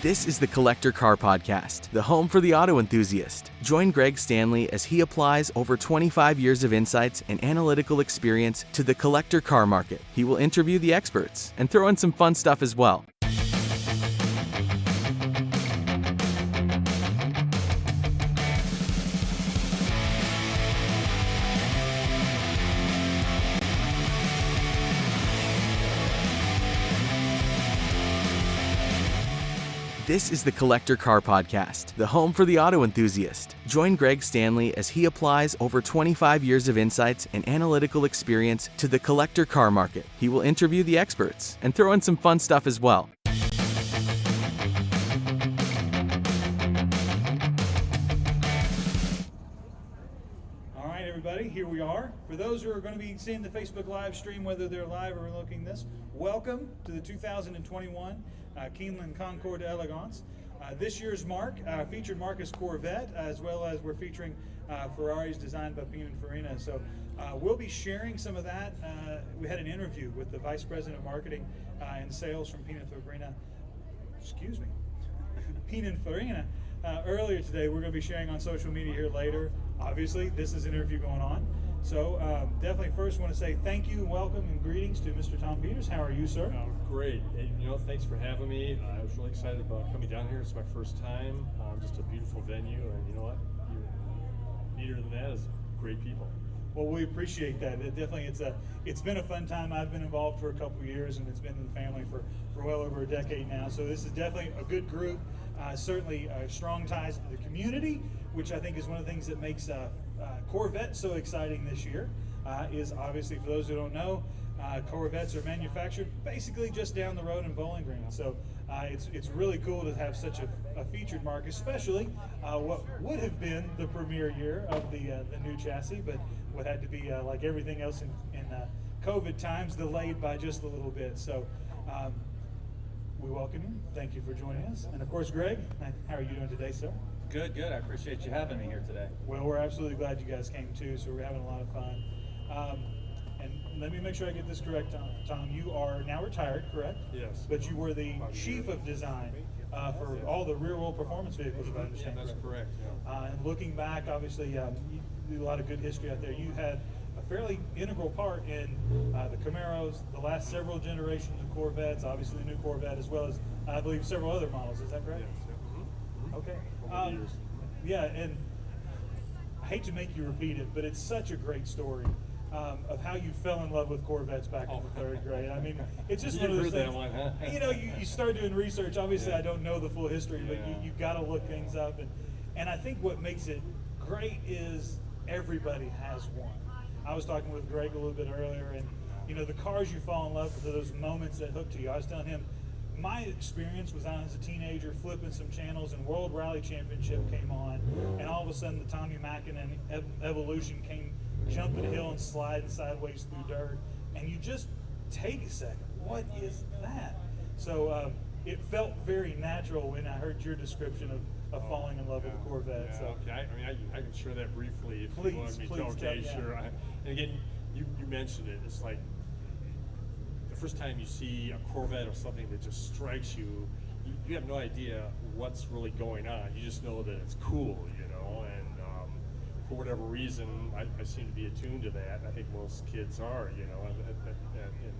This is the Collector Car Podcast, the home for the auto enthusiast. Join GStanley as he applies over 25 years of insights and analytical experience to the collector car market. He will interview the experts and throw in some fun stuff as well. This is the Collector Car Podcast, the home for the auto enthusiast. Join GStanley as he applies over 25 years of insights and analytical experience to the collector car market. He will interview the experts and throw in some fun stuff as well. All right, everybody, here we are. For those who are going to be seeing the Facebook live stream, whether they're live or looking this, welcome to the 2021 Keeneland Concours d'Elegance. This year's featured mark is Corvette, as well as we're featuring Ferraris designed by Pininfarina. So we'll be sharing some of that. We had an interview with the Vice President of Marketing and Sales from Pininfarina. Pininfarina. Earlier today. We're going to be sharing on social media here later. Obviously, this is an interview going on. So definitely first want to say thank you and welcome and greetings to Mr. Tom Peters. How are you, sir? Great. And, thanks for having me. I was really excited about coming down here. It's my first time. Just a beautiful venue, and you know what? Neater than that is great people. Well, we appreciate that. It's been a fun time. I've been involved for a couple of years, and it's been in the family for well over a decade now. So this is definitely a good group. Certainly strong ties to the community, which I think is one of the things that makes Corvette so exciting this year. Is obviously, for those who don't know, Corvettes are manufactured basically just down the road in Bowling Green. So it's really cool to have such a featured mark, especially what would have been the premier year of the new chassis, but what had to be like everything else in COVID times, delayed by just a little bit. So we welcome you. Thank you for joining us. And of course, Greg, how are you doing today, sir? Good. I appreciate you having me here today. Well, we're absolutely glad you guys came too, so we're having a lot of fun. And let me make sure I get this correct, Tom. You are now retired, correct? Yes. But you were the chief of design for all the rear-wheel performance vehicles, if I understand That's correct. Yeah. And looking back, obviously, you do a lot of good history out there. You had a fairly integral part in the Camaros, the last several generations of Corvettes, obviously the new Corvette, as well as, I believe, several other models. Is that correct? Yes. Yeah. Okay. Over the years. Yeah, and I hate to make you repeat it, but it's such a great story of how you fell in love with Corvettes back in the third grade. I mean, it's just one of those things. That one, huh? You start doing research. Obviously, Yeah. I don't know the full history, but Yeah. you've got to look things up. And I think what makes it great is everybody has one. I was talking with Greg a little bit earlier, and the cars you fall in love with are those moments that hook to you. I was telling him, my experience was I was a teenager flipping some channels, and World Rally Championship came on, and all of a sudden the Tommy Mackinnon Evolution came jumping a hill and sliding sideways through dirt, and you just take a second. What is that? So it felt very natural when I heard your description of falling in love with a Corvette. Yeah, So. okay. I can share that briefly if Please, you want me to. please Okay, tell- yeah. sure. And again, you mentioned it. It's like the first time you see a Corvette or something that just strikes you, you have no idea what's really going on. You just know that it's cool, and for whatever reason, I seem to be attuned to that. I think most kids are, in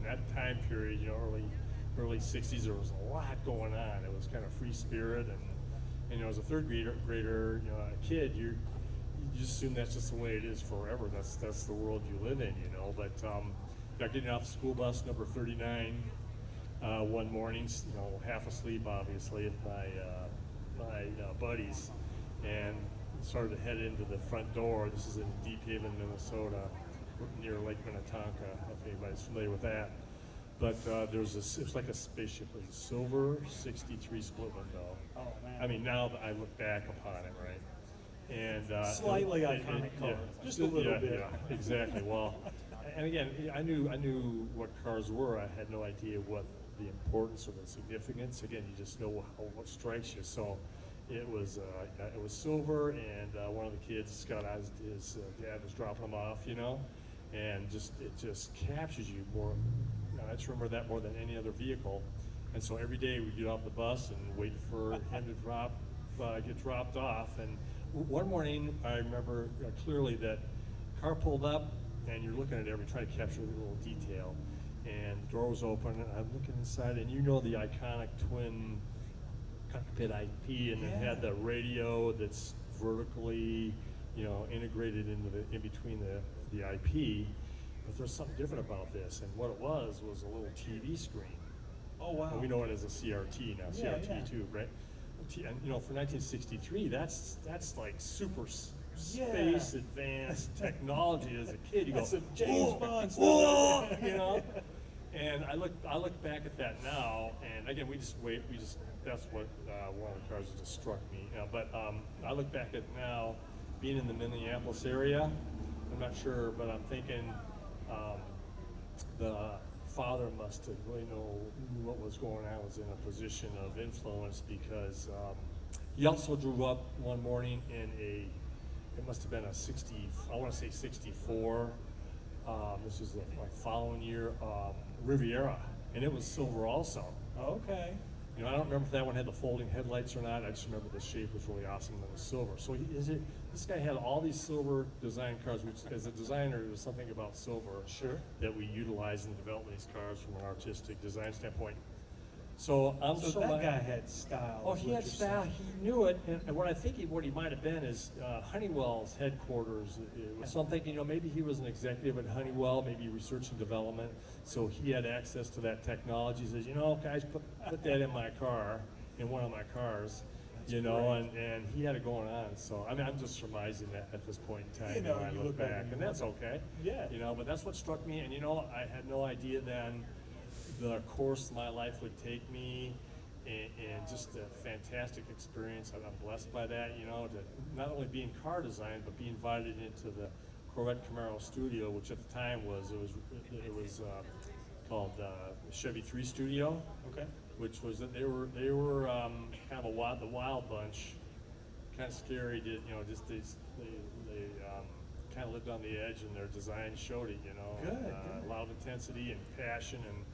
that time period, early 60s, there was a lot going on. It was kind of free spirit, and as a third grader, a kid, you just assume that's just the way it is forever. That's the world you live in, But got getting off the school bus number 39 one morning, half asleep, obviously, with my buddies, and started to head into the front door. This is in Deep Haven, Minnesota, near Lake Minnetonka, if anybody's familiar with that. But it was like a spaceship. It was a silver 63 split window. Oh man! I mean, now that I look back upon it, right? And Slightly iconic car, just a little bit. Yeah, exactly. Well, and again, I knew what cars were. I had no idea what the importance or the significance. Again, you just know what strikes you. So it was silver, and one of the kids, Scott, his dad was dropping him off, and it just captures you more. I just remember that more than any other vehicle. And so every day we get off the bus and wait for him to get dropped off. And one morning I remember clearly that car pulled up, and you're looking at every, trying to capture the little detail. And the door was open, and I'm looking inside, and the iconic twin cockpit IP, and it had the radio that's vertically, integrated in between the IP. But there's something different about this, and what it was a little TV screen. Oh wow! And we know it as a CRT now, CRT2, right? And for 1963, that's like super space advanced technology. As a kid, you go, Some James Bond stuff. whoa, And I look back at that now, and again, that's what one of the cars that just struck me. But I look back at now, being in the Minneapolis area, I'm not sure, but I'm thinking the father must have really knew what was going on, was in a position of influence, because he also drew up one morning in it must have been I want to say 64. This was the following year, Riviera, and it was silver also. Okay. I don't remember if that one had the folding headlights or not. I just remember the shape was really awesome and it was silver. So this guy had all these silver design cars, which as a designer, there was something about silver that we utilized in developing these cars from an artistic design standpoint. So that guy had style. Oh, he had style. He knew it. And what I think what he might have been is Honeywell's headquarters. So I'm thinking, maybe he was an executive at Honeywell, maybe research and development. So he had access to that technology. He says, guys, put that in my car, in one of my cars. And he had it going on. So I'm just surmising that at this point in time. When I look back, and that's okay. Yeah. But that's what struck me. And I had no idea then the course my life would take me, and just a fantastic experience. I'm blessed by that, to not only be in car design, but be invited into the Corvette Camaro studio, which at the time was called Chevy 3 Studio. Okay. Which was that they were kind of the wild bunch, kind of scary. They kind of lived on the edge, and their design showed it. Good. A lot of intensity and passion, and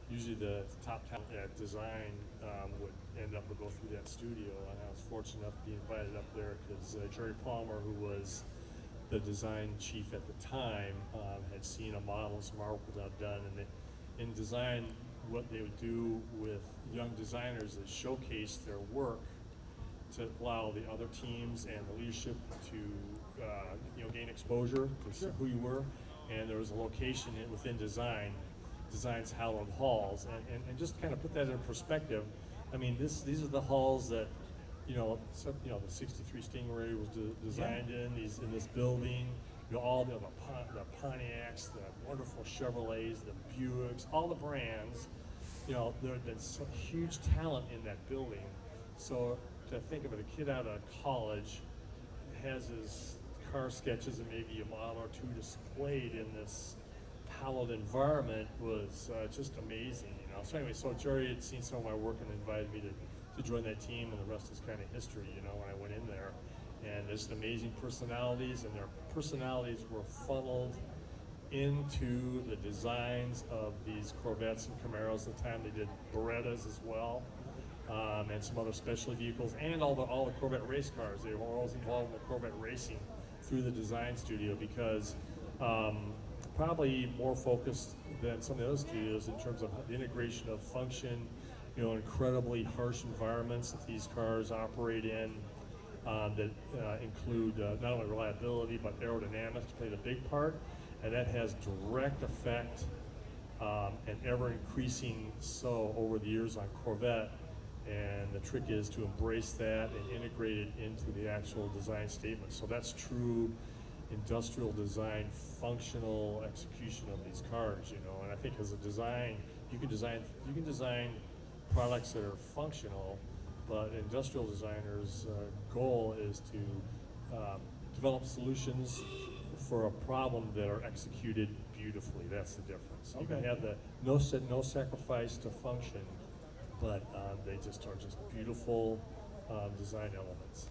usually the top talent at design would end up to go through that studio. And I was fortunate enough to be invited up there because Jerry Palmer, who was the design chief at the time, had seen a model, some artwork that I've done, and in design, what they would do with young designers is showcase their work to allow the other teams and the leadership to gain exposure to who you were. And there was a location within Design's hallowed halls, and just kind of put that in perspective. I mean, these are the halls that the 63 Stingray was designed in this building. All the Pontiacs, the wonderful Chevrolets, the Buicks, all the brands. There had been some huge talent in that building. So to think of it, a kid out of college has his car sketches and maybe a model or two displayed in this hallowed environment was just amazing. So anyway, Jerry had seen some of my work and invited me to join that team, and the rest is kind of history. When I went in there. And there's amazing personalities, and their personalities were funneled into the designs of these Corvettes and Camaros. At the time, they did Berettas as well, and some other specialty vehicles, and all the Corvette race cars. They were always involved in the Corvette racing through the design studio, because probably more focused than some of the other studios in terms of the integration of function, incredibly harsh environments that these cars operate in. That include not only reliability but aerodynamics played a big part, and that has direct effect and ever increasing so over the years on Corvette. And the trick is to embrace that and integrate it into the actual design statement. So that's true industrial design, functional execution of these cars. And I think as a design, you can design products that are functional. But industrial designers' goal is to develop solutions for a problem that are executed beautifully. That's the difference. You can have the no sacrifice to function, but they just are beautiful design elements.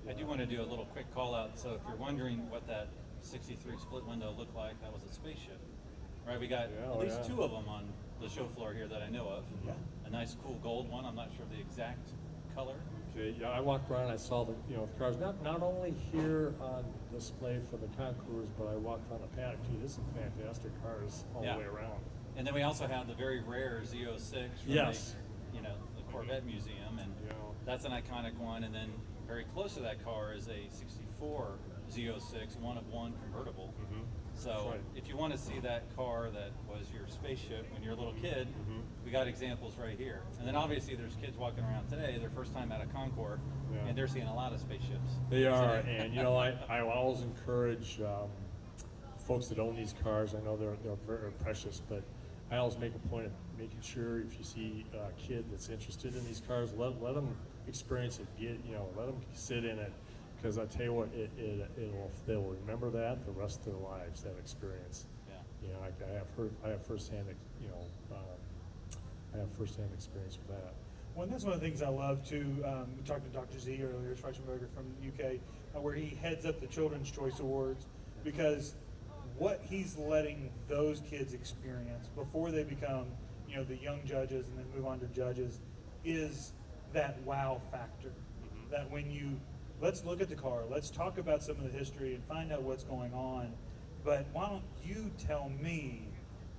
I do want to do a little quick call out. So if you're wondering what that 63 split window looked like, that was a spaceship. Right, we got at least two of them on the show floor here that I know of. Yeah. a nice cool gold one. I'm not sure the exact color. Okay, yeah, I walked around, I saw the cars, not only here on display for the concours, but I walked on the paddock too. There's some fantastic cars all the way around. And then we also have the very rare Z06 from Yes. the Corvette Museum, and that's an iconic one. And then very close to that car is a 64 Z06, one of one convertible. So if you want to see that car that was your spaceship when you're a little kid, we got examples right here. And then obviously there's kids walking around today, their first time at a Concours, and they're seeing a lot of spaceships. They are, and I always encourage folks that own these cars. I know they're very precious, but I always make a point of making sure if you see a kid that's interested in these cars, let them experience it. Let them sit in it. Because I tell you what, they'll remember that the rest of their lives, that experience. I have firsthand experience with that. Well, and that's one of the things I love too. We talked to Dr. Z earlier, Schweichenberger from the UK, where he heads up the Children's Choice Awards, because what he's letting those kids experience before they become, the young judges and then move on to judges, is that wow factor. That when let's look at the car, let's talk about some of the history and find out what's going on, but why don't you tell me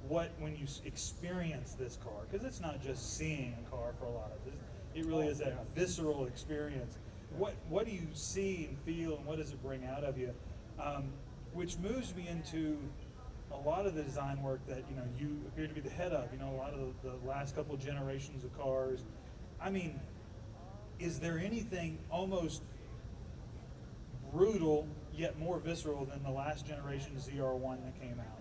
when you experience this car, because it's not just seeing a car for a lot of this, it really is that visceral experience. What do you see and feel, and what does it bring out of you? Which moves me into a lot of the design work that you appear to be the head of, a lot of the last couple of generations of cars. I mean, is there anything almost brutal yet more visceral than the last generation ZR1 that came out?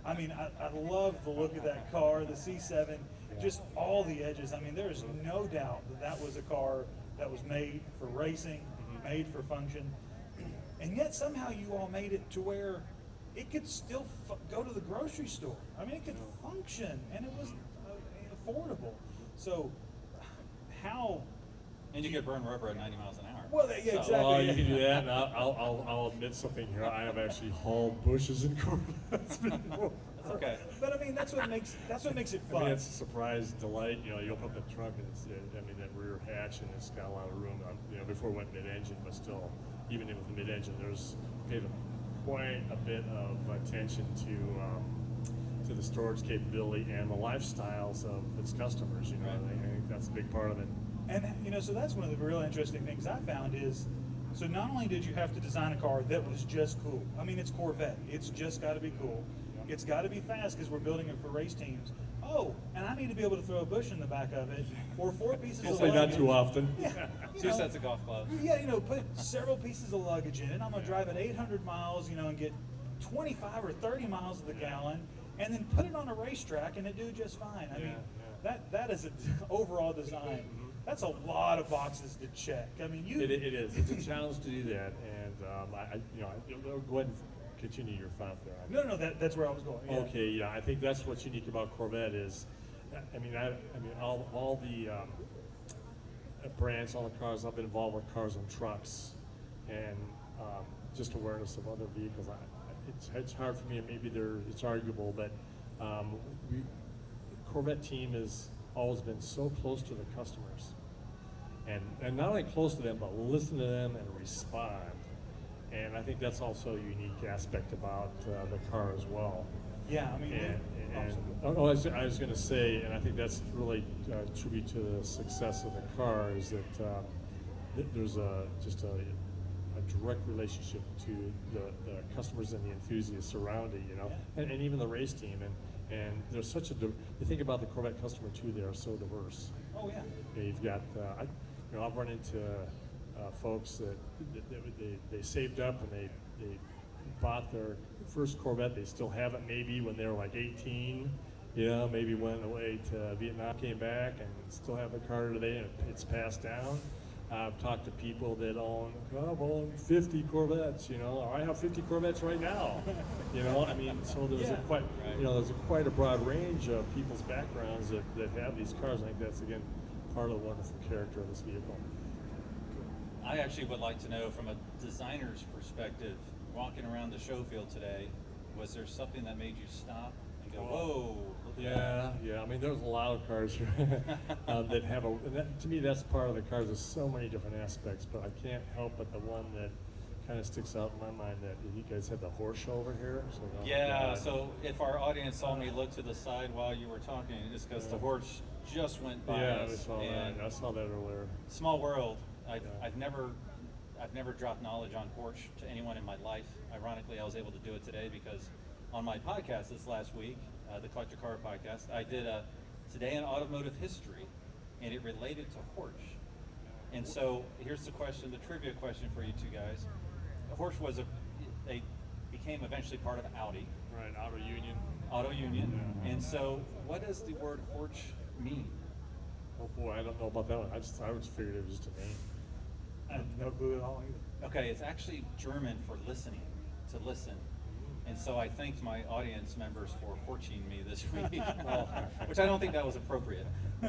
I mean, I love the look of that car, the C7, just all the edges. I mean, there is no doubt that was a car that was made for racing, made for function, and yet somehow you all made it to where it could still go to the grocery store. I mean, it could function, and it was affordable. So how... And you could burn rubber at 90 miles an hour. Well, yeah, exactly. Well, you can do that, and I'll admit something here. I have actually hauled bushes in Corvettes before. Okay. But I mean, that's what makes it fun. I mean, it's a surprise delight. You open up the trunk, and it's, that rear hatch, and it's got a lot of room. Before it went mid-engine, but still, even with the mid-engine, there's paid quite a bit of attention to the storage capability and the lifestyles of its customers. I think that's a big part of it. And so that's one of the real interesting things I found is, so not only did you have to design a car that was just cool. I mean, it's Corvette. It's just got to be cool. It's got to be fast because we're building it for race teams. Oh, and I need to be able to throw a bush in the back of it, or 4 pieces of luggage. Hopefully not too often. Yeah, 2 sets of golf clubs. Yeah, put several pieces of luggage in it. I'm going to drive at 800 miles, and get 25 or 30 miles of the gallon, and then put it on a racetrack and it do just fine. I mean, that is an overall design. That's a lot of boxes to check. I mean, it is. It's a challenge to do that, and go ahead and continue your thought there. No, that's where I was going. Yeah. Okay, yeah, I think that's what's unique about Corvette is, all the brands, all the cars. I've been involved with cars and trucks, and just awareness of other vehicles. It's hard for me, and maybe it's arguable, but Corvette team has always been so close to the customers, and not only close to them, but listen to them and respond. And I think that's also a unique aspect about the car as well. Yeah, I mean, I was going to say, and I think that's really a tribute to the success of the car, is that there's just a direct relationship to the customers and the enthusiasts around it, and even the race team. And there's such you think about the Corvette customer too, they are so diverse. Oh yeah. You've got, I've run into folks that they saved up and they bought their first Corvette. They still have it maybe when they were like 18, maybe went away to Vietnam, came back, and still have the car today, and it's passed down. I've talked to people that I've owned 50 Corvettes, or I have 50 Corvettes right now, so there's there's quite a broad range of people's backgrounds that have these cars. I think that's, again, part of the wonderful character of this vehicle. I actually would like to know, from a designer's perspective, walking around the show field today, was there something that made you stop and go, whoa. Look at Yeah, yeah. I mean, there's a lot of cars that have and that, to me, that's part of the cars. There's so many different aspects, but I can't help but the one that kind of sticks out in my mind that you guys had the horse show over here. So Yeah, so if our audience saw me look to the side while you were talking, it's because the horse just went by yeah, us. I saw that earlier. Small world. I've never dropped knowledge on Porsche to anyone in my life. Ironically, I was able to do it today because on my podcast this last week, the Collector Car podcast, I did a Today in Automotive History, and it related to Porsche. And so here's the question, the trivia question for you two guys. Porsche became eventually part of Audi. Right, Auto Union. Auto Union. Yeah. And so what does the word Porsche mean? Oh boy, I don't know about that one. I just figured it was just a name. I have no clue at all either. Okay, it's actually German for listening, to listen. And so I thanked my audience members for horching me this week, which I don't think that was appropriate.